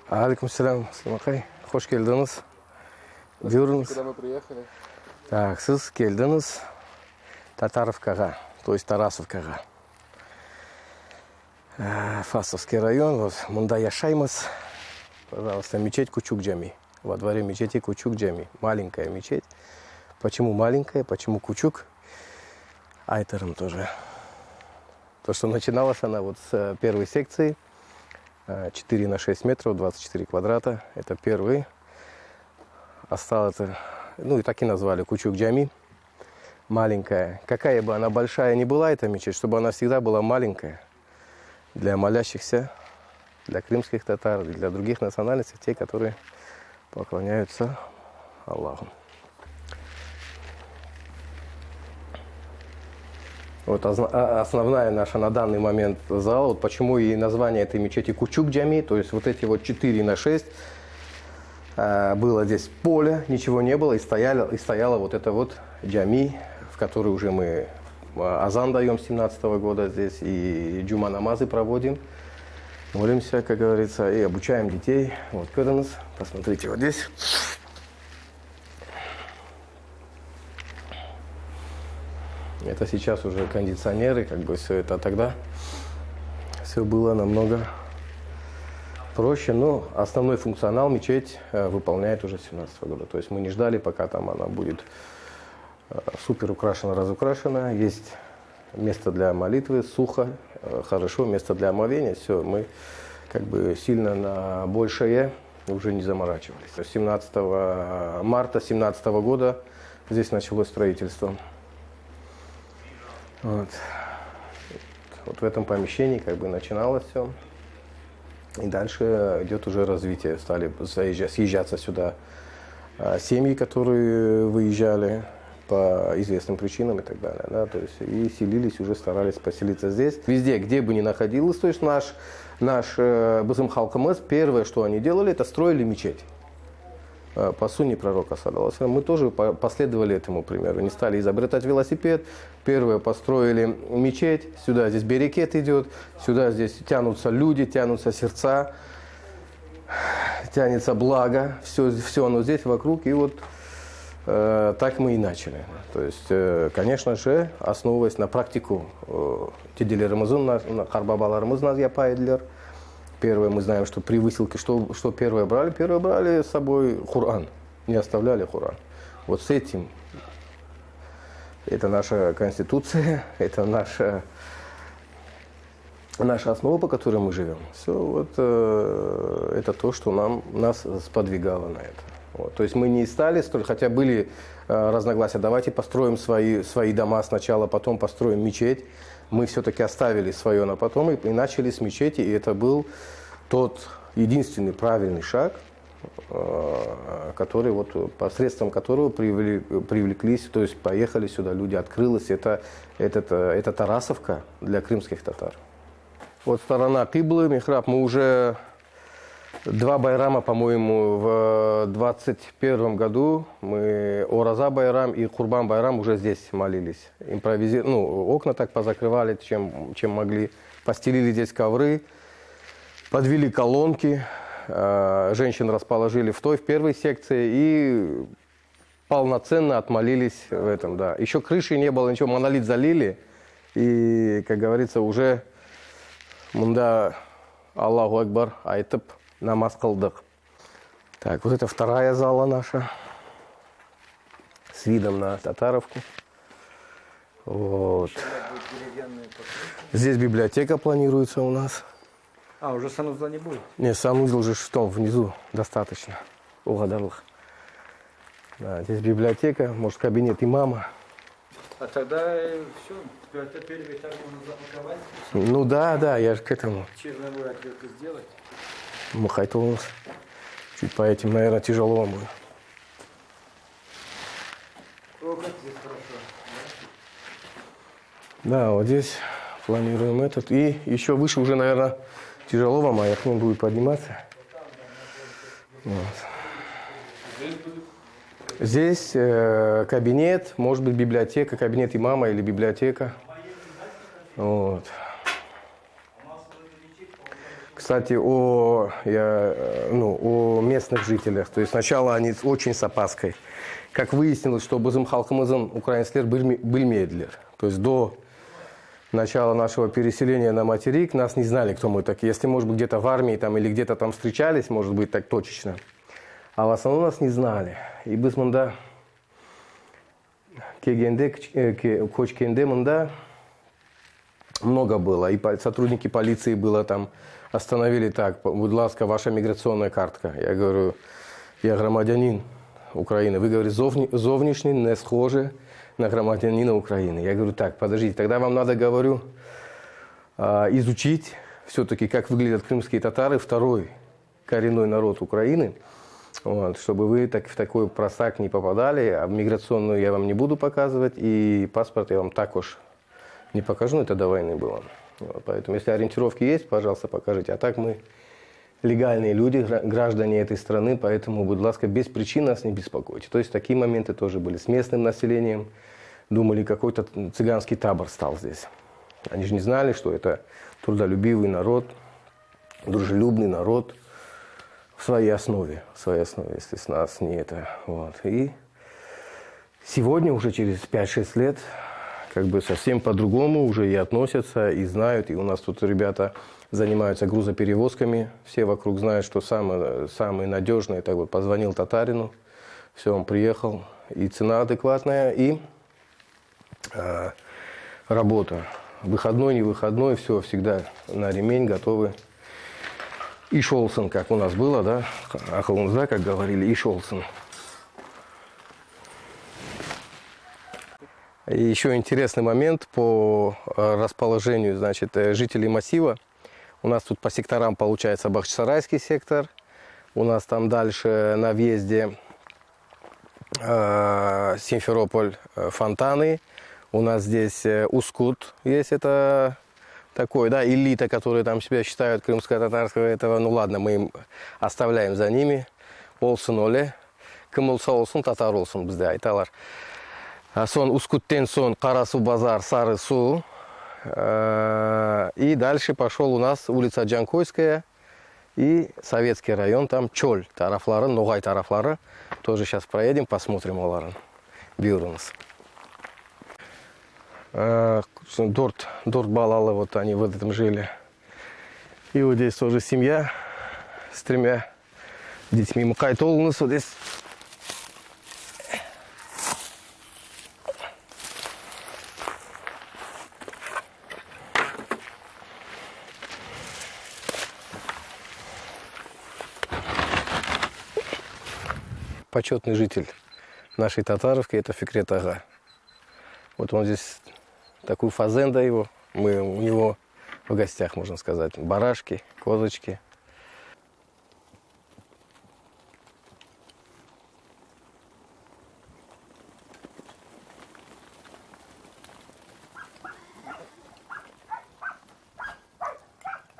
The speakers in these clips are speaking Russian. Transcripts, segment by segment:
Алейкум салям, Слимахай. Хош келдіңіз. Бюріңіз. Куда мы приехали? Так, сіз келдіңіз Татаровкаға, то есть Тарасовкаға. Фасовский район, вот, мында яшаймыз. Пожалуйста, мечеть Кучук-Джами. Во дворе мечети Кучук-Джами. Маленькая мечеть. Почему маленькая, почему Кучук? Айтером тоже. То, что начиналась она вот с первой секции. 4 на 6 метров, 24 квадрата. Это первый. Осталось, ну и так и назвали, Кучук-Джами. Маленькая. Какая бы она большая ни была, эта мечеть, чтобы она всегда была маленькая. Для молящихся, для крымских татар, для других национальностей, те, которые поклоняются Аллаху. Вот основная наша на данный момент зала, вот почему и название этой мечети Кучук-Джами, то есть вот эти вот 4 на 6, было здесь поле, ничего не было, и стояла вот эта вот джами, в которой уже мы азан даем с 17-го года здесь, и джума намазы проводим, молимся, как говорится, и обучаем детей. Вот нас, посмотрите, вот здесь. Это сейчас уже кондиционеры, как бы все это, а тогда все было намного проще, но основной функционал мечеть выполняет уже с 17 года. То есть мы не ждали, пока там она будет супер украшена, разукрашена. Есть место для молитвы, сухо, хорошо, место для омовения. Все, мы как бы сильно на большее уже не заморачивались. 17 марта 2017 года здесь началось строительство. Вот в этом помещении как бы начиналось все. И дальше идет уже развитие. Стали съезжаться сюда семьи, которые выезжали по известным причинам и так далее. Да, то есть и селились, уже старались поселиться здесь. Везде, где бы ни находилось, то есть наш Бызым халкымыз, первое, что они делали, это строили мечеть. По сунне пророка, саллаллаху. Мы тоже последовали этому примеру. Не стали изобретать велосипед. Первое, построили мечеть. Сюда здесь берекет идет. Сюда здесь тянутся люди, тянутся сердца. Тянется благо. Все оно здесь вокруг. И вот так мы и начали. То есть, конечно же, основываясь на практику Тиделерымыздың, Харбабаларымыздың япайдылар. Первое, мы знаем, что при высылке, что первое брали? Первое брали с собой Коран, не оставляли Коран. Вот с этим, это наша конституция, это наша основа, по которой мы живем. Все, вот это то, что нас сподвигало на это. Вот. То есть мы не стали строить, хотя были разногласия, давайте построим свои дома сначала, потом построим мечеть. Мы все-таки оставили свое на потом и начали с мечети, и это был тот единственный правильный шаг, который вот посредством которого привлеклись, то есть поехали сюда люди, открылась это Тарасовка для крымских татар. Вот сторона Киблы, михраб, мы уже 2 байрама, по-моему, в 21 году мы Ораза байрам и Курбан байрам уже здесь молились. Окна так позакрывали, чем могли. Постелили здесь ковры, подвели колонки, женщин расположили в первой секции и полноценно отмолились в этом, да. Еще крыши не было, ничего, монолит залили. И, как говорится, уже мунда Аллаху Акбар айтып намаз кылдык. Так, вот это вторая зала наша с видом на Татаровку. Вот. Здесь библиотека планируется у нас. Уже санузла не будет? Нет, санузел же внизу достаточно. Угадарлых. Да, здесь библиотека, может, кабинет имама. А тогда все, это первый этаж можно запаковать? Ну да, я же к этому. Черновую отделку сделать? Махайтол у нас. Чуть по этим, наверное, тяжело вам будет. О, как здесь хорошо. Да, вот здесь планируем этот. И еще выше уже, наверное, тяжело вам, а я к ним буду подниматься. Вот. Здесь кабинет, может быть, библиотека, кабинет имама или библиотека. Вот. Кстати, о местных жителях. То есть сначала они очень с опаской. Как выяснилось, что bizim halkımızın украинскler bilmediler. То есть до начала нашего переселения на материк нас не знали, кто мы такие. Если, может быть, где-то в армии там, или где-то там встречались, может быть, так точечно. А в основном нас не знали. И biz mında Кочкенде мында много было. И сотрудники полиции было там, остановили так, будь ласка, ваша миграционная картка. Я говорю, я громадянин Украины. Вы говорите, зовнішній не схоже на громадянина Украины. Я говорю, так, подождите, тогда вам надо, говорю, изучить все-таки, как выглядят крымские татары, второй коренной народ Украины, вот, чтобы вы в такой просак не попадали. А миграционную я вам не буду показывать, и паспорт я вам також не покажу, это до войны было. Вот, поэтому, если ориентировки есть, пожалуйста, покажите. А так мы легальные люди, граждане этой страны, поэтому, будь ласка, без причин нас не беспокойте. То есть такие моменты тоже были с местным населением. Думали, какой-то цыганский табор стал здесь. Они же не знали, что это трудолюбивый народ, дружелюбный народ в своей основе, естественно, нас не это. Вот. И сегодня, уже через 5-6 лет, как бы совсем по-другому уже и относятся, и знают. И у нас тут ребята занимаются грузоперевозками. Все вокруг знают, что самый надежный. Так вот, позвонил татарину, все, он приехал. И цена адекватная, и работа. Выходной, не выходной, все всегда на ремень, готовы. И шолсон, как у нас было, да? Ахалунза, как говорили, и шолсон. И еще интересный момент по расположению, значит, жителей массива. У нас тут по секторам получается Бахчисарайский сектор. У нас там дальше на въезде Симферополь, Фонтаны. У нас здесь Ускут есть, это такой, да, элита, которые там себя считают крымско-татарского этого. Ну ладно, мы им оставляем за ними. Олсун оле, кім олса олсын, татар олсын бізде айталар. Сон Ускуттен сон Қарасу базар, Сары су. И дальше пошел у нас улица Джанкойская и Советский район, там Чоль тарафлары, Ногай тарафлары. Тоже сейчас проедем, посмотрим оларын. Бюрунс. Дорт балалы, вот они в этом жили. И вот здесь тоже семья с 3 детьми. Мукай толнус вот здесь. Почетный житель нашей Татаровки — это Фикрет Ага. Вот он здесь, такую фазенда его, мы у него в гостях, можно сказать. Барашки, козочки.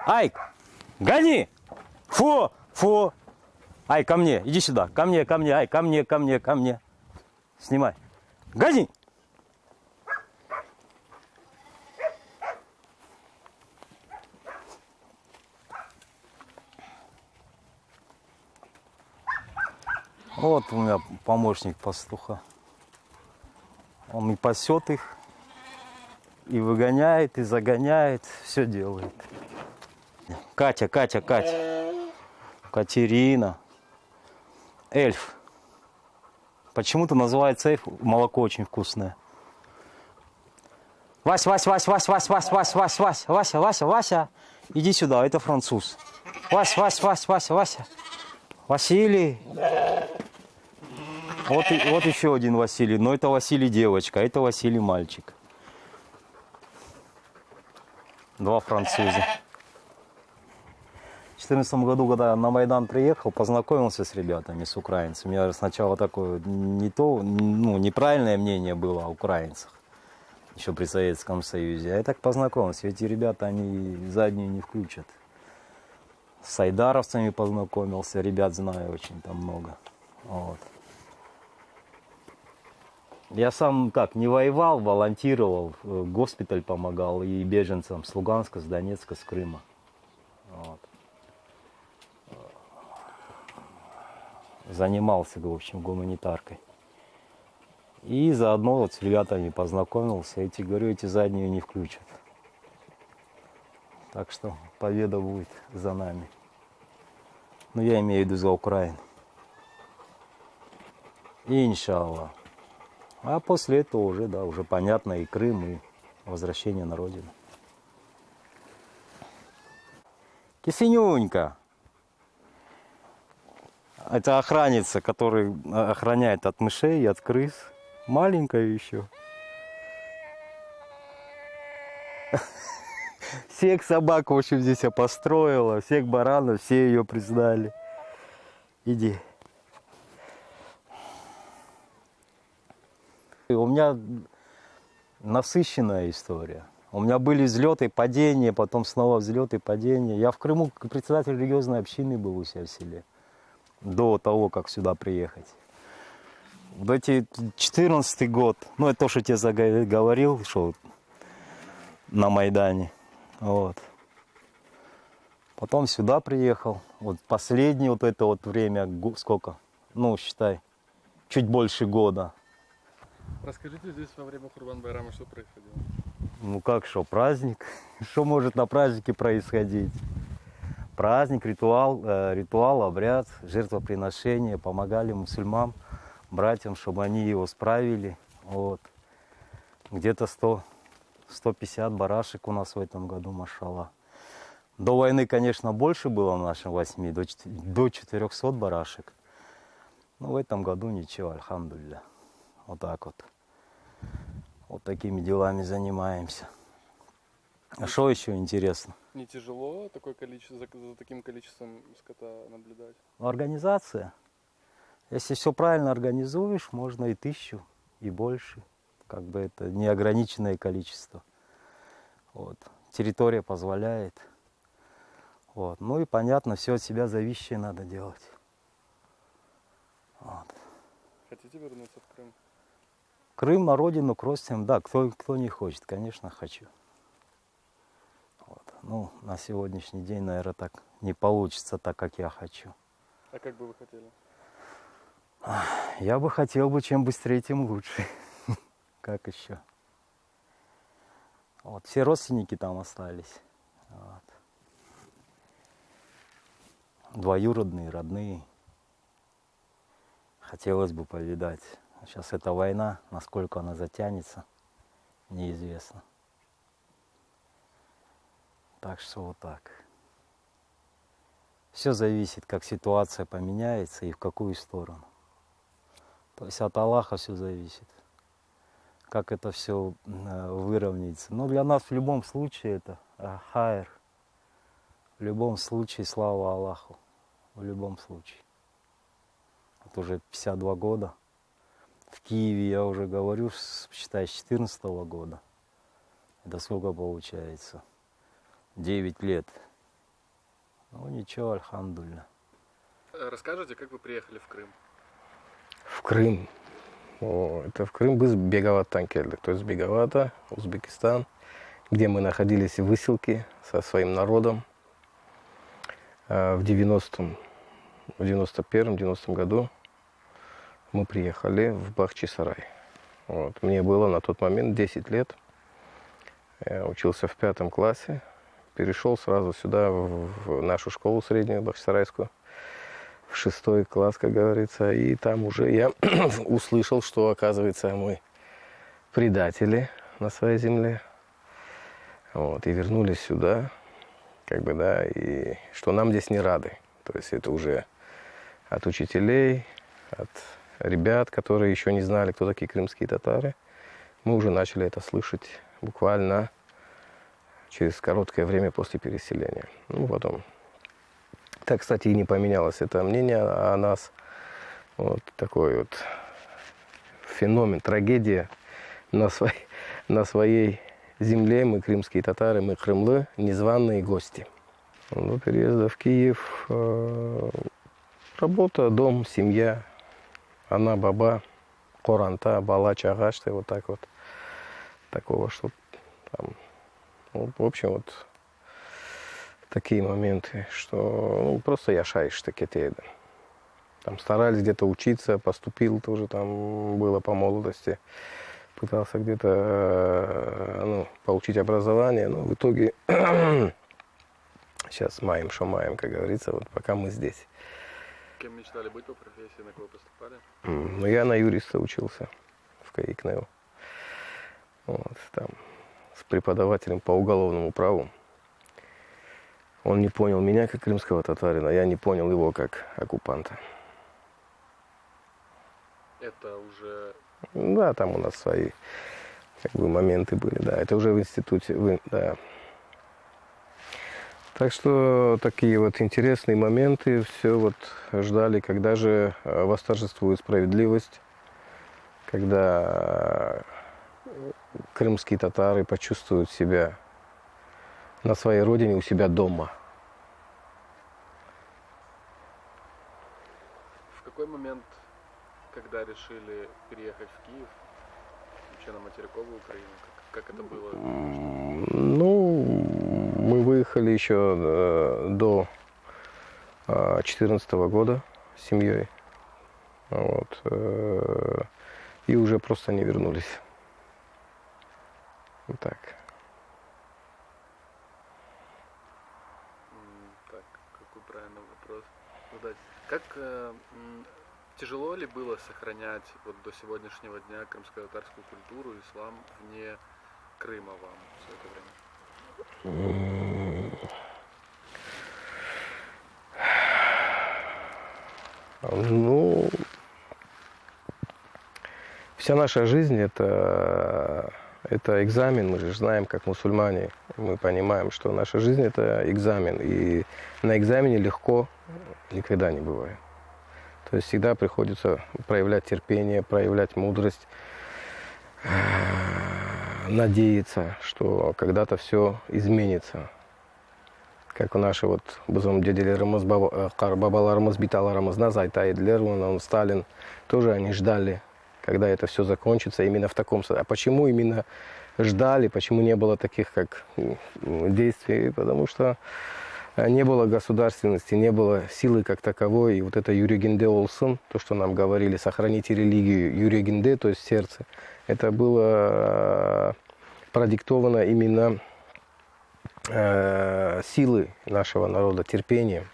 Ай, гони! Фу, фу! Ай, ко мне, иди сюда, ко мне, ай, ко мне. Снимай. Гони! Вот у меня помощник пастуха. Он и пасет их, и выгоняет, и загоняет, все делает. Катя. Катерина. Эльф. Почему-то называется эльф, молоко очень вкусное. Вася. Иди сюда, это француз. Вася. Василий. Вот еще один Василий. Но это Василий девочка, это Василий мальчик. 2 француза. В 2014 году, когда я на Майдан приехал, познакомился с ребятами, с украинцами. У меня сначала такое неправильное мнение было о украинцах, еще при Советском Союзе. А я так познакомился, эти ребята, они заднюю не включат. С айдаровцами познакомился, ребят знаю очень там много. Вот. Я сам не воевал, волонтировал, госпиталь помогал и беженцам с Луганска, с Донецка, с Крыма. Вот. занимался, в общем, гуманитаркой. И заодно вот с ребятами познакомился. Эти, говорю, эти задние не включат. Так что победа будет за нами. Ну, я имею в виду за Украину. И иншаллах. А после этого уже, да, уже понятно и Крым, и возвращение на родину. Кисенюнька. Это охранница, которая охраняет от мышей и от крыс. Маленькая еще. Всех собак, в общем, здесь я построила, всех баранов, все ее признали. Иди. И у меня насыщенная история. У меня были взлеты, падения, потом снова взлеты, падения. Я в Крыму председатель религиозной общины был у себя в селе. До того, как сюда приехать. Вот эти 14-й год, ну это то, что я тебе говорил, что на Майдане. Вот. Потом сюда приехал. Вот последнее вот это вот время, сколько? Ну, считай, чуть больше года. Расскажите здесь во время Курбан-Байрама, что происходило? Ну как что, праздник? Что может на празднике происходить? Праздник, ритуал, обряд, жертвоприношение. Помогали мусульманам, братьям, чтобы они его справили. Вот. Где-то 150 барашек у нас в этом году, машаллах. До войны, конечно, больше было в нашем 8, до 400 барашек. Но в этом году ничего, альхамдулилля. Вот так вот. Вот такими делами занимаемся. А что еще интересно? Не тяжело такое количество, за таким количеством скота наблюдать? Организация. Если все правильно организуешь, можно и 1000, и больше. Как бы это неограниченное количество. Вот. Территория позволяет. Вот. Ну и понятно, все от себя зависящее надо делать. Вот. Хотите вернуться в Крым? Крым на родину, к родственникам, да, кто не хочет, конечно, хочу. Вот. Ну, на сегодняшний день, наверное, так не получится так, как я хочу. А как бы вы хотели? Я бы хотел бы, чем быстрее, тем лучше. Как еще? Вот. Все родственники там остались. Вот. Двоюродные, родные. Хотелось бы повидать. Сейчас эта война, насколько она затянется, неизвестно. Так что вот так. Все зависит, как ситуация поменяется и в какую сторону. То есть от Аллаха все зависит. Как это все выровняется. Но для нас в любом случае это хайр. В любом случае слава Аллаху. В любом случае. Вот уже 52 года. В Киеве, я уже говорю, считай, с 2014 года. Это сколько получается? 9 лет. Ну ничего, альхамдулилля. Расскажите, как вы приехали в Крым? В Крым. Это в Крым без Беговата, то есть Беговата, Узбекистан, где мы находились в выселке со своим народом в 91-90 году. Мы приехали в Бахчисарай. Вот. Мне было на тот момент 10 лет. Я учился в 5 классе. Перешел сразу сюда, в нашу школу среднюю, Бахчисарайскую, в 6 класс, как говорится. И там уже я услышал, что, оказывается, мы предатели на своей земле. Вот. И вернулись сюда, как бы, да, и что нам здесь не рады. То есть это уже от учителей, от ребят, которые еще не знали, кто такие крымские татары. Мы уже начали это слышать буквально через короткое время после переселения. Ну, потом. Так, кстати, и не поменялось это мнение о нас. Вот такой вот феномен, трагедия на своей земле. Мы крымские татары, мы крымлы, незваные гости. До переезда в Киев работа, дом, семья. Ана, баба, коранта, бала, чагаш, вот так вот. Такого, что там, ну, в общем, вот такие моменты, что ну, просто яшаешь таки тейда. Там старались где-то учиться, поступил тоже там было по молодости. Пытался где-то ну, получить образование, но в итоге сейчас маем, что маем, как говорится, вот пока мы здесь. Кем мечтали быть по профессии, на кого поступали? Ну, я на юриста учился в КАИКНЕУ. Вот, там, с преподавателем по уголовному праву. Он не понял меня как крымского татарина, я не понял его как оккупанта. Это уже... Да, там у нас свои как бы моменты были, да. Это уже в институте, да. Так что такие вот интересные моменты, все вот ждали, когда же восторжествует справедливость, когда крымские татары почувствуют себя на своей родине, у себя дома. В какой момент, когда решили переехать в Киев, вообще на материковую Украину, как это было? Ну, мы выехали еще до 2014 года с семьей. Вот, и уже просто не вернулись. Вот так. Так, какой правильный вопрос задать. Как тяжело ли было сохранять вот до сегодняшнего дня крымско-татарскую культуру, ислам вне Крыма вам все это время? Ну, вся наша жизнь это экзамен, мы же знаем, как мусульмане, мы понимаем, что наша жизнь это экзамен, и на экзамене легко никогда не бывает. То есть всегда приходится проявлять терпение, проявлять мудрость, надеяться, что когда-то все изменится. Как у нашего вот бізім деделеріміз, бабаларымыз, биталарымыз, Зайтайдлер, он, Сталин, тоже они ждали, когда это все закончится именно в таком состоянии. А почему именно ждали, почему не было таких как действий? Потому что не было государственности, не было силы как таковой. И вот это юрегенде олсын, то, что нам говорили, сохраните религию, юрегенде, то есть сердце, это было продиктовано именно силы нашего народа, терпением.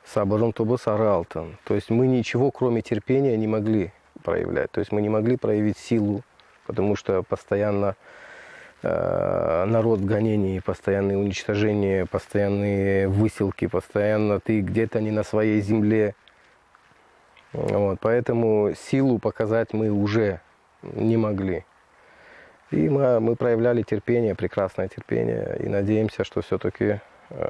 Сабырым тобы саралтын. То есть мы ничего, кроме терпения, не могли проявлять. То есть мы не могли проявить силу, потому что постоянно народ в гонении, постоянные уничтожения, постоянные выселки, постоянно ты где-то не на своей земле. Вот, поэтому силу показать мы уже не могли. И мы проявляли терпение, прекрасное терпение, и надеемся, что все-таки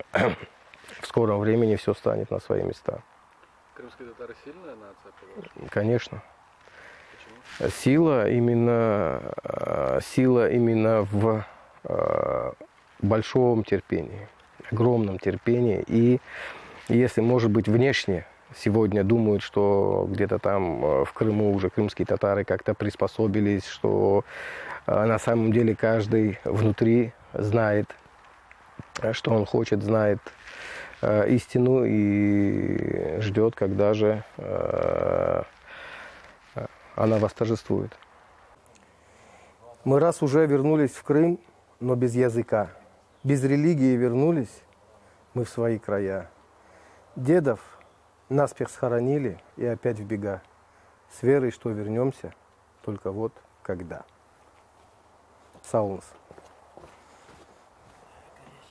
в скором времени все станет на свои места. Крымские татары сильная нация, по-вашему? Конечно. Почему? Сила именно в большом терпении, огромном терпении. И если, может быть, внешне сегодня думают, что где-то там в Крыму уже крымские татары как-то приспособились, что на самом деле каждый внутри знает, что он хочет, знает истину и ждет, когда же она восторжествует. Мы раз уже вернулись в Крым, но без языка, без религии вернулись мы в свои края. Дедов наспех схоронили и опять в бега. С верой, что вернемся, только вот когда. Сау олыңыз.